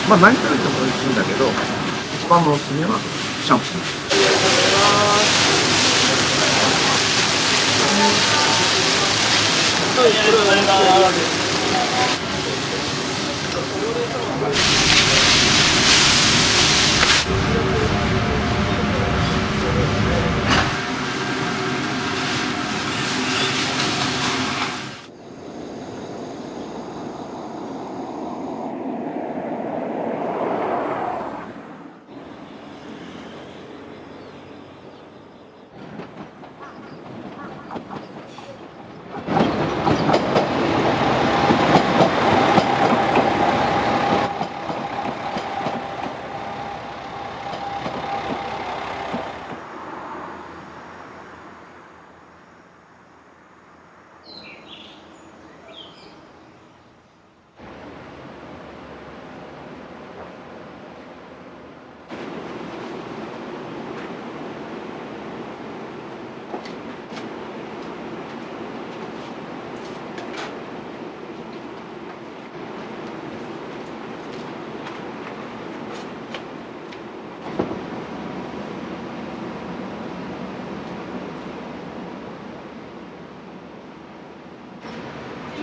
まあ何食べても美味しいんだけど、一番のおすすめはシャンプー。はい、ありがとうございます。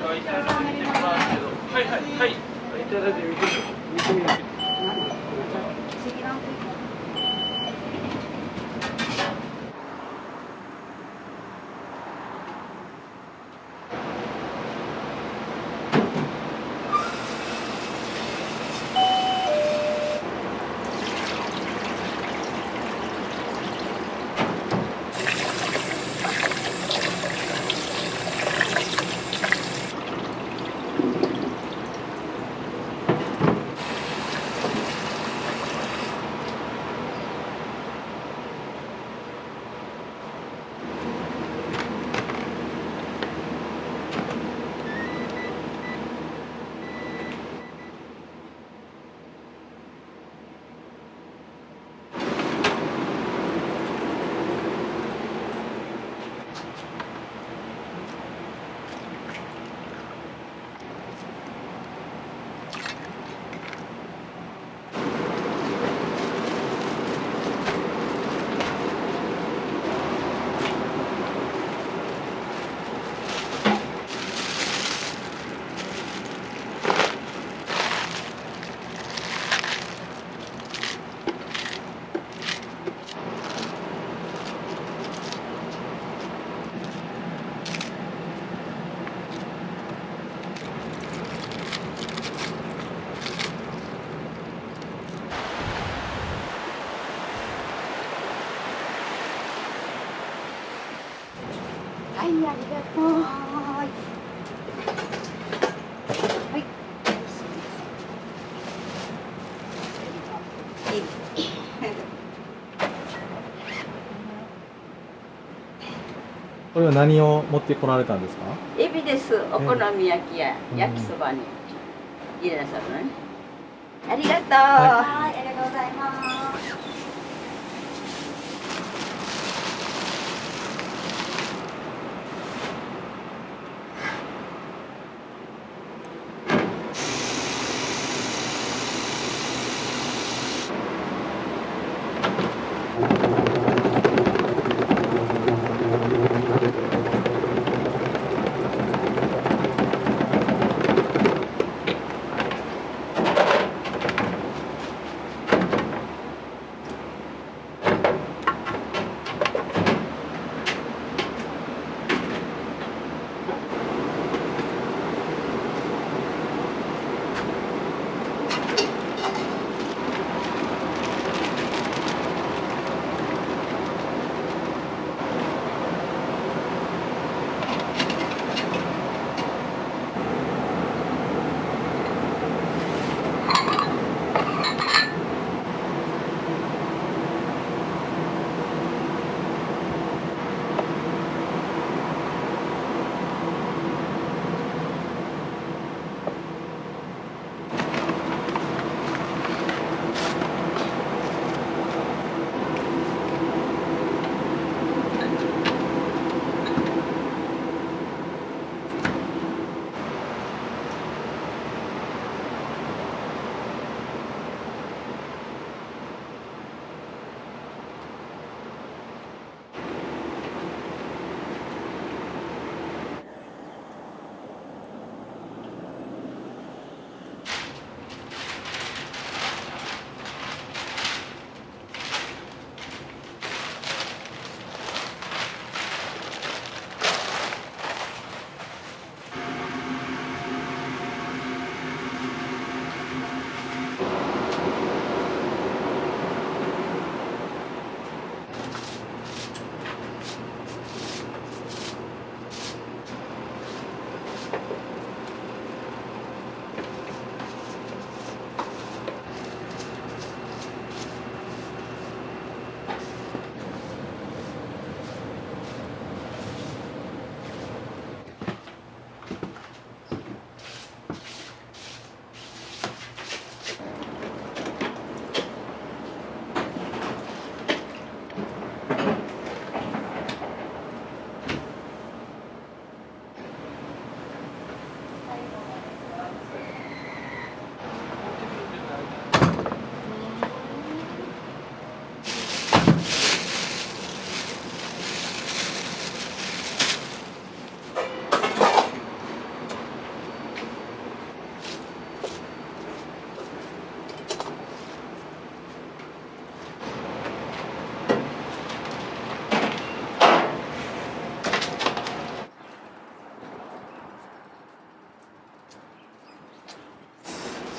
いただいてみてますけど、はいはいはい、いただいてみてみて。はい、ありがとう。はい。はい。これは何を持ってこられたんですか？エビです。お好み焼きや焼きそばに入れなさるのね。ありがとう。はい、ありがとうございます。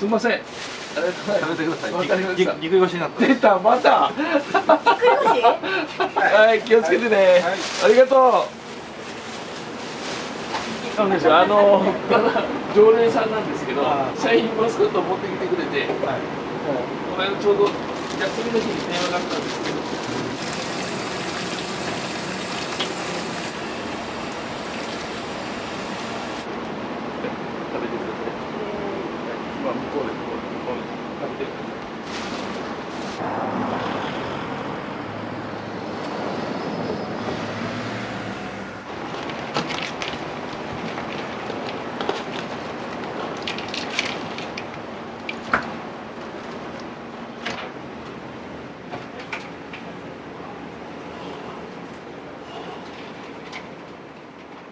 すみません。ありがとうございます。食べてください。わかりました。ぎっくり腰になった。出た、また。はい、気をつけてね。ありがとう。なんですよ、常連さんなんですけど、シャインマスカットを持ってきてくれて、これちょうど休みの日に電話があったんですけど。食べてください。今向こうで食べてください。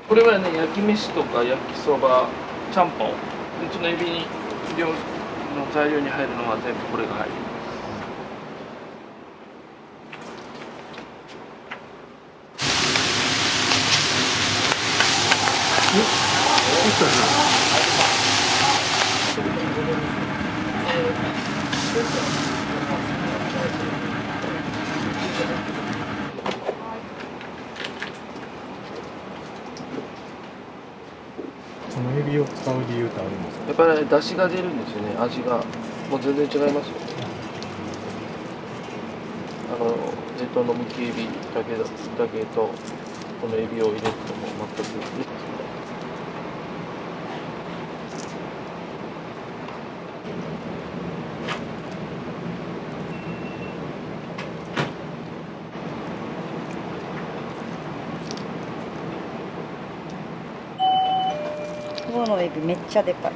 これはね、焼き飯とか焼きそば、ちゃんぽん、うちのエビにの材料に入るのは全部これが入ります。このエビを使う理由ってあるんですか？やっぱり、ね、出汁が出るんですよね、味が。もう全然違いますよ。冷凍のむきエビだけと、このエビを入れるともう全く。このエビめっちゃでかい。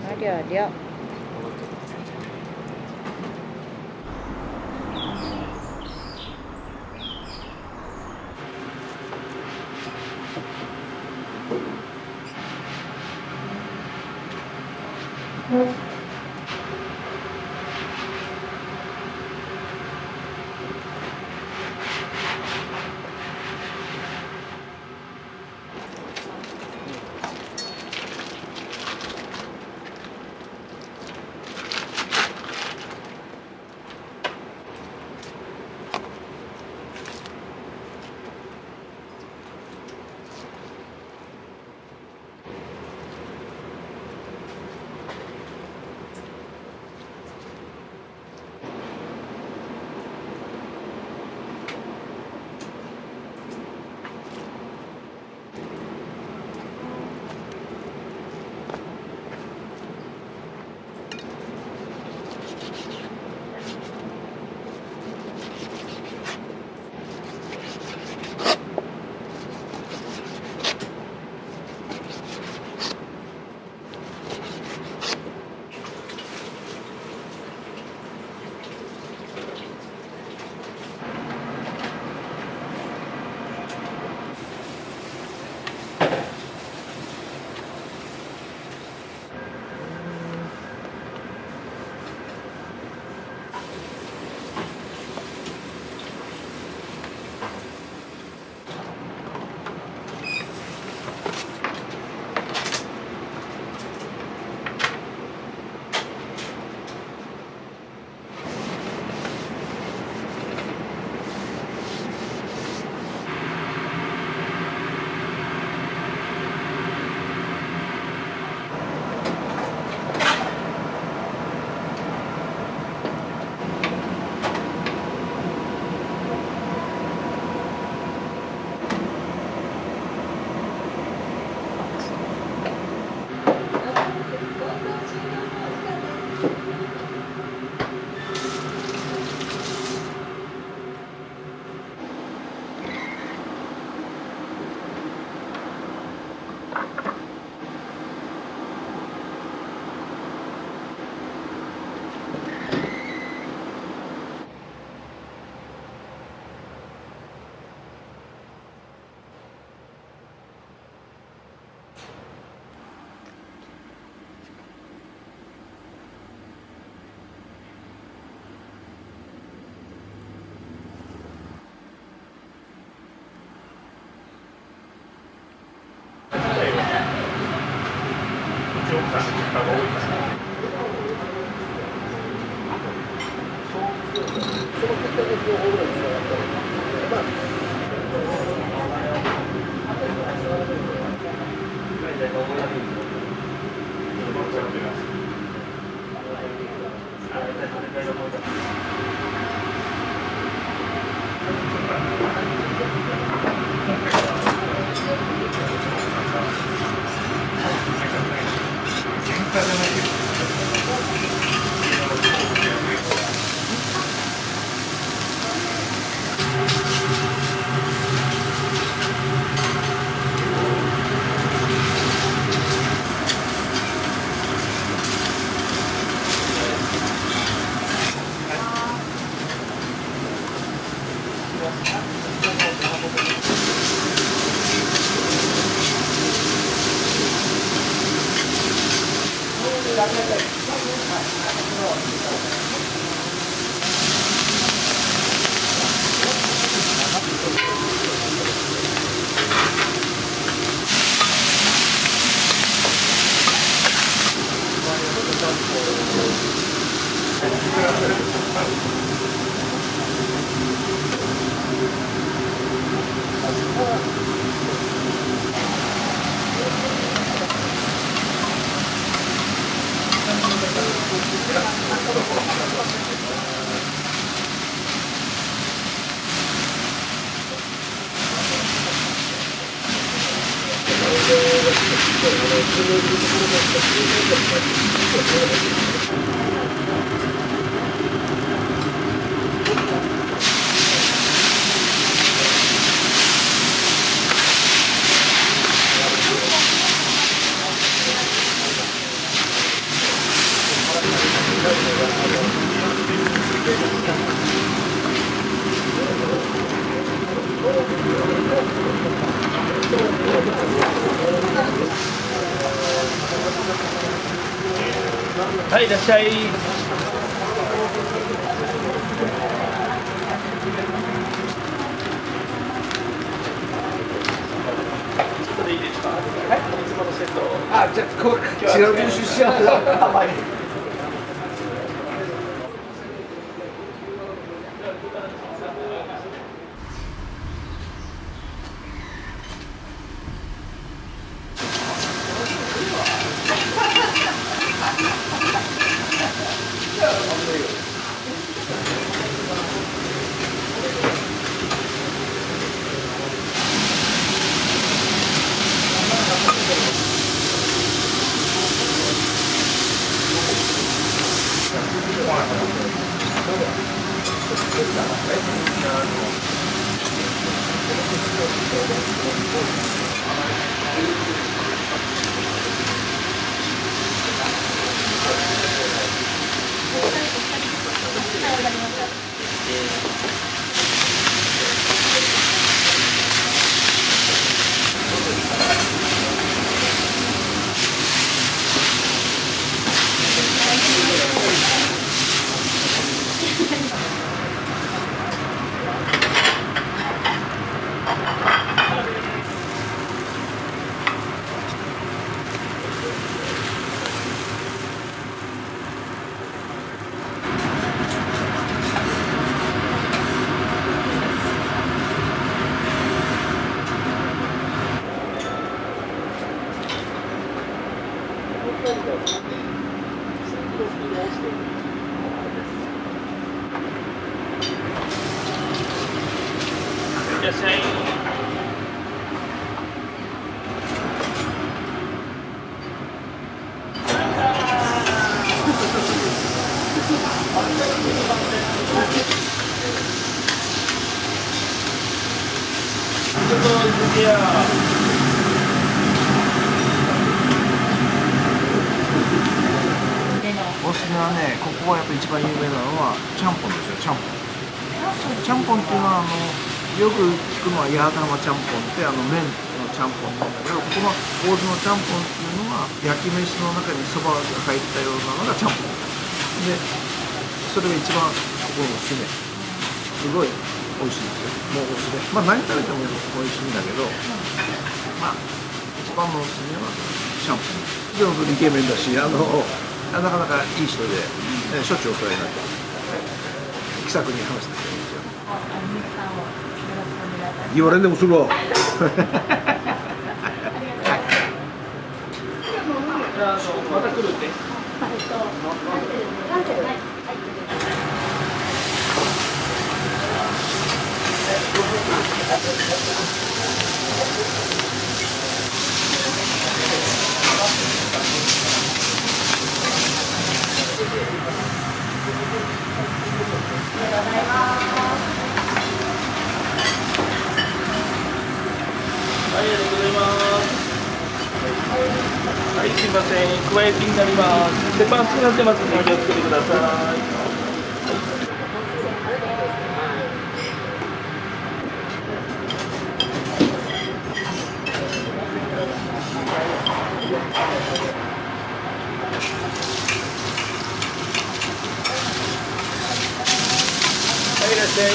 ありゃありゃ。はい、いらっしゃい。ちょっとでいいですか。はい、いつものセット。あ、じゃあこう違う練習しよう。いらっしゃい。ちょっと次は。おすすめはね、ここはやっぱ一番有名なのはちゃんぽんですよ、ちゃんぽん。ちゃんぽんっていうのはよく聞くのは八幡浜ちゃんぽんって麺のちゃんぽんなんだけど、この大津のちゃんぽんっていうのは焼き飯の中にそばが入ったようなのがちゃんぽんで、それが一番ここのおすすめ。すごい美味しいですよ、もうおすすめ。まあ何食べても美味しいんだけど、まあ一番のおすすめはちゃんぽん。でもイケメンだし、なかなかいい人で、しょっちゅうお世話になってます。さくに話して言われんでもするわ。じゃあまた来るって。はい、ありがとうございます。はい、すいません。加え気になります。鉄板熱くなってますのでお気をつけてください。はい、いらっしゃい。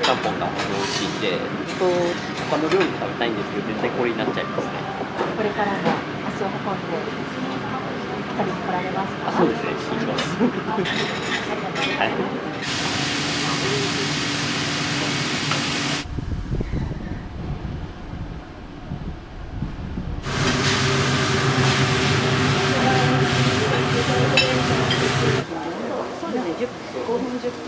ちゃんぽんが美味しいんで、他の料理食べたいんですけど、絶対これになっちゃいますね。これからも足を運んで食べに来られますか？あ、そうですね、します。はい。そうですね、5分10分。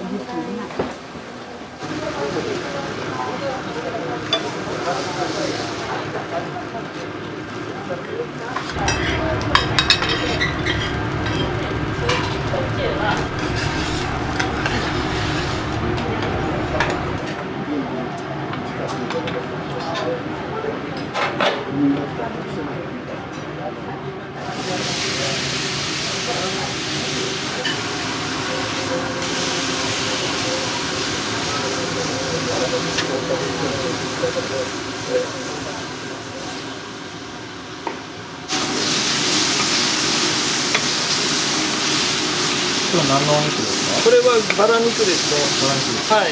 これは何のお肉ですか？これはバラ肉ですね。バラ肉です。はい。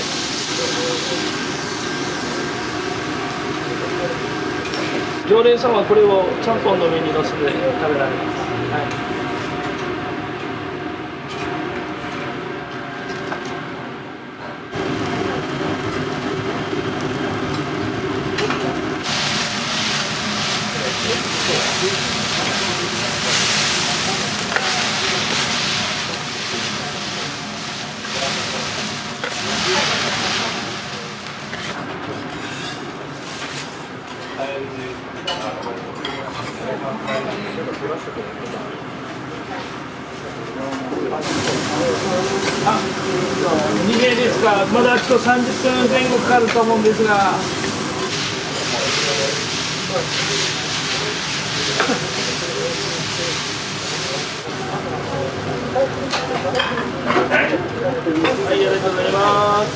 常連さんはこれをちゃんぽんの上に乗せて食べられます。はい。あ、2名ですか。まだちょっと30分前後かかると思うんですが。はい、ありがとうございます。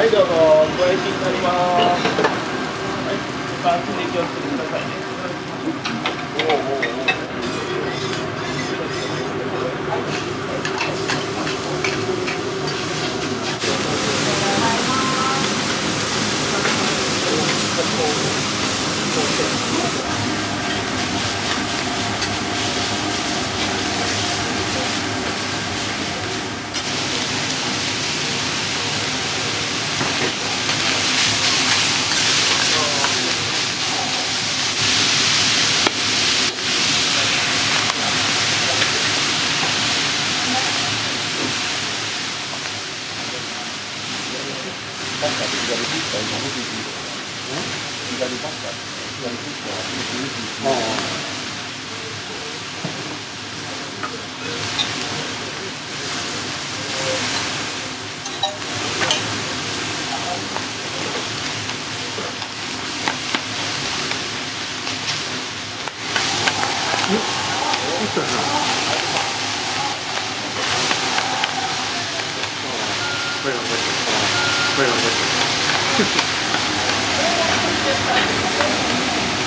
はいどうぞご焼きになります。はい、熱で気をつけてくださいね。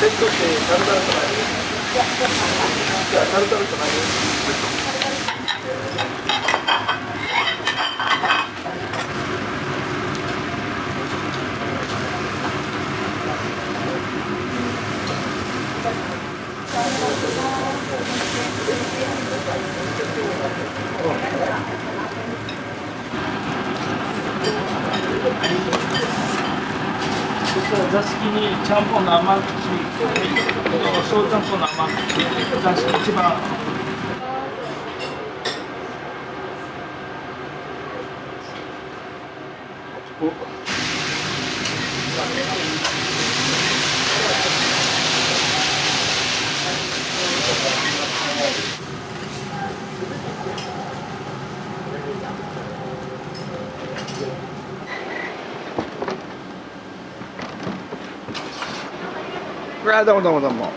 セットしてタルタルとないじゃあタルタルとない座敷にちゃんぽんの甘口、小ちゃんぽんの甘口、座敷一番。どうもどうもどうも。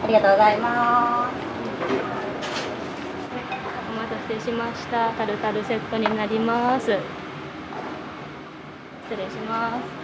ありがとうございます。お待たせしました。タルタルセットになります。失礼します。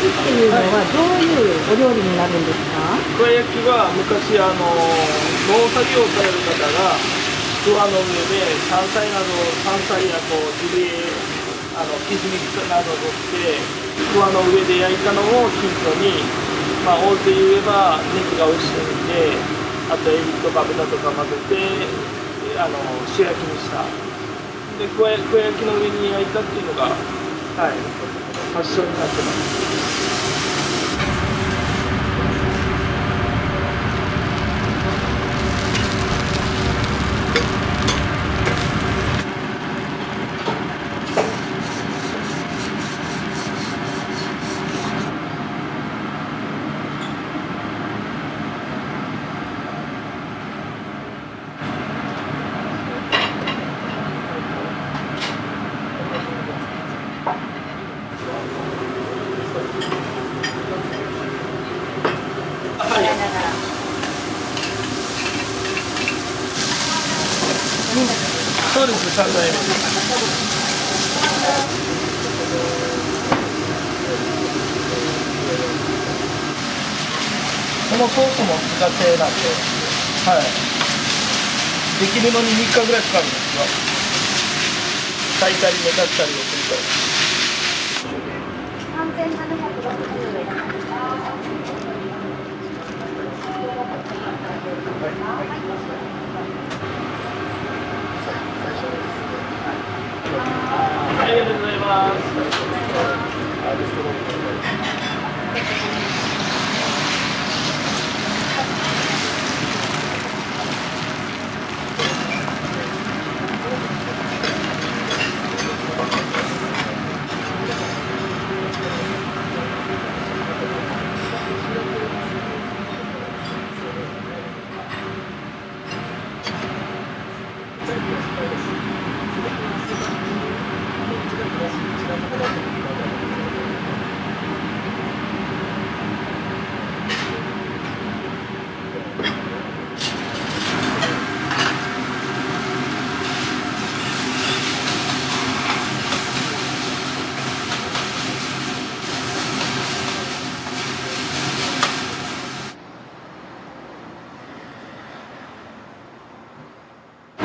っていうのはどういうお料理になるんですか？くわ焼きは昔農作業される方がくわの上で山菜やジビエキジミなどを取ってくわの上で焼いたのをヒントに、大手言えば肉が美味しいんで、あとエビとか豚とか混ぜて塩焼きにしたで小焼きの上に焼いたっていうのが、発祥になってます。そうです、3代目。このソースも自家製なんで、できるのに3日ぐらいかかるんですよ。炊いたり寝かしたりをすると。3760円。ありがとうございます。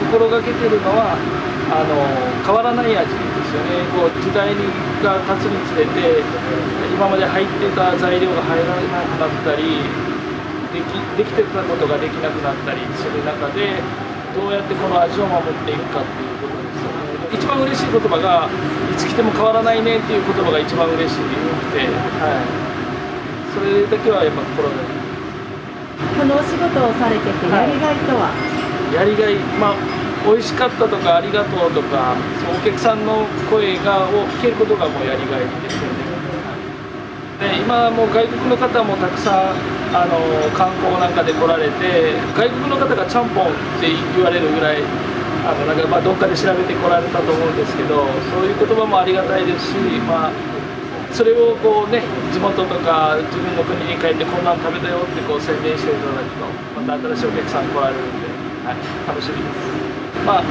心がけてるのは変わらない味ですよね。こう時代が経つにつれて今まで入ってた材料が入らなくなったりできてたことができなくなったりする中でどうやってこの味を守っていくかっていうことですよね。一番嬉しい言葉がいつ来ても変わらないねっていう言葉が一番嬉しくて、それだけはやっぱ心がけて。このお仕事をされててやりがいとは、やりがい、美味しかったとかありがとうとか、そうお客さんの声を聞けることがもうやりがいですよね。で今もう外国の方もたくさん観光なんかで来られて、外国の方がちゃんぽんって言われるぐらいどっかで調べて来られたと思うんですけど、そういう言葉もありがたいですし、それをこうね、地元とか自分の国に帰ってこんなの食べたよってこう宣伝していただくとまた新しいお客さん来られるんで、楽しみです。大き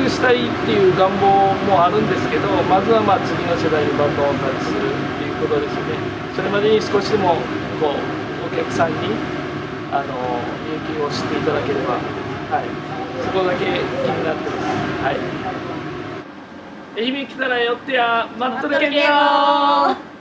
くしたいっていう願望もあるんですけど、まずは次の世代にバトンタッチするっていうことですね。それまでに少しでもこうお客さんに人気を知っていただければ、そこだけ気になってます。愛媛来たら寄ってや待っとるけんよー。